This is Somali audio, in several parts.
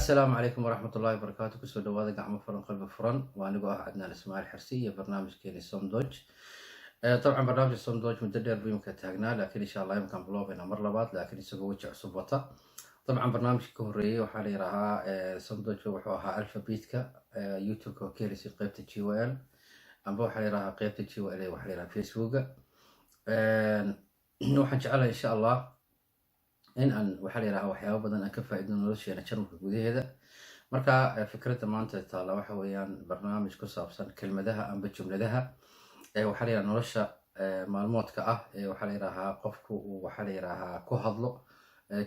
السلام عليكم ورحمة الله وبركاته. كسو دوادا قعمو فرن قلب فرن وانيقو عدنا الاسماعيل الحرسية برنامج كيني صندوج. طبعا برنامج الصندوج مددر بيمكن تاقنا، لكن ان شاء الله يمكن بلوبنا مرلبات، لكن يسوقو وجه عصوبتا. طبعا برنامج كوري وحالي راها صندوج وحوها الفابيتكا يوتيوب كوكيريسي قيبت جي او ال ام وحالي راها قيبت جي او ال وحالي راها فيسبوك. waxaan jecelahay insha allah in aan waxa la yiraahdo waxyaabo badan aan ka faa'iidno nolosheena channelka gudaheeda. marka fikradda maanta taala waxa weeyaan barnaamij ku saabsan kelmadaha amba jumladaha waxa la yiraahdo nolosha maalmoodka ah waxa la yiraahdaa qofku uu waxa la yiraahdaa ku hadlo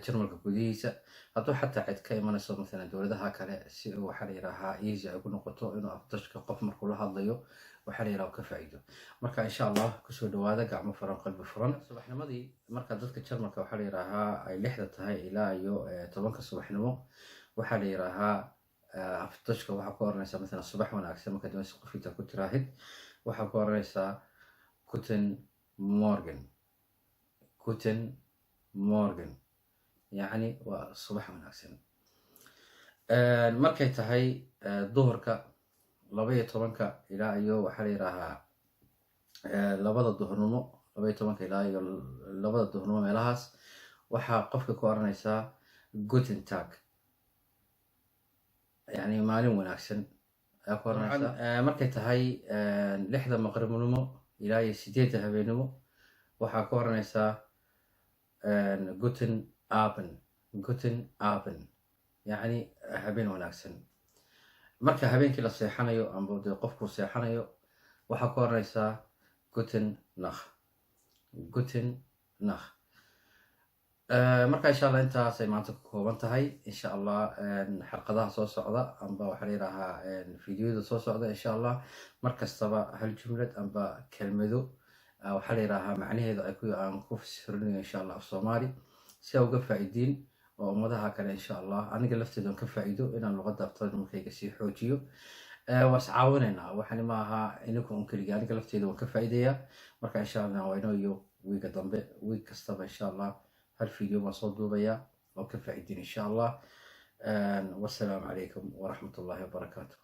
channelka gudihiisa hadduu xataa cid ka imanayso مثلا dowladaha kale si uu waxa la yiraahdaa easy ay ku noqoto inuu afdashka qof markuu la hadlayo waxa la yiraahdo ka faa'iido. marka insha allah kusoo dhawaada gacmo furan qalbi furan. subaxnimadii marka dadka channelka waxa la yiraahdaa ay 6 tahay ilaa iyo 10 subaxnimo waxa la yiraahdaa afdashka waxa ku oranaysa مثلا subax wanaagsan marka doonayso qofita ku tiraahid waxa ku oranaysa guten morgen guten morgen يعني وصباح wanaagsan. markay tahay duhurka 12 ilaa iyo waxa la yiraahdaa labada duhurnimo 12 ilaa iyo labada duhurnimo meelahaas waxa qofka ku oranaysa guten tag يعني maalin wanaagsan ku oranaysa. markay tahay 6 maqribnimo ilaa iyo 8 habeenimo waxa ku oranaysa guten Abend يعني habeen wanaagsan. marka habeenkii la seexanayo amba qofku seexanayo waxa ku oranaysa guten Nacht. marka insha Allah intaas ay maanta ku kooban tahay insha Allah xalqadaha soo socda amba waxa la yiraahdaa fiidiyoda soo socda insha Allah markastaba hal jumlad amba kelmado waxa la yiraahdaa macnaheedu ay aan ku fasirinayo insha Allah af Soomaali si ay uga faa'iideen oo ummadaha kale insha Allah aniga lafteedan ka faa'iido inaan luqadda aftaadmukayga sii xoojiyo waas caawinayna waxani ma aha inagu on kaliya aniga lafteeda waan ka faa'iideeyaa. marka insha Allah waa inoo iyo wiiga dambe wiig kastaba insha Allah hal fiideo ma soo duubaya oo ka faa'iideen insha Allah. wassalaamu calaykum wa rahmatullahi wa barakaatuh.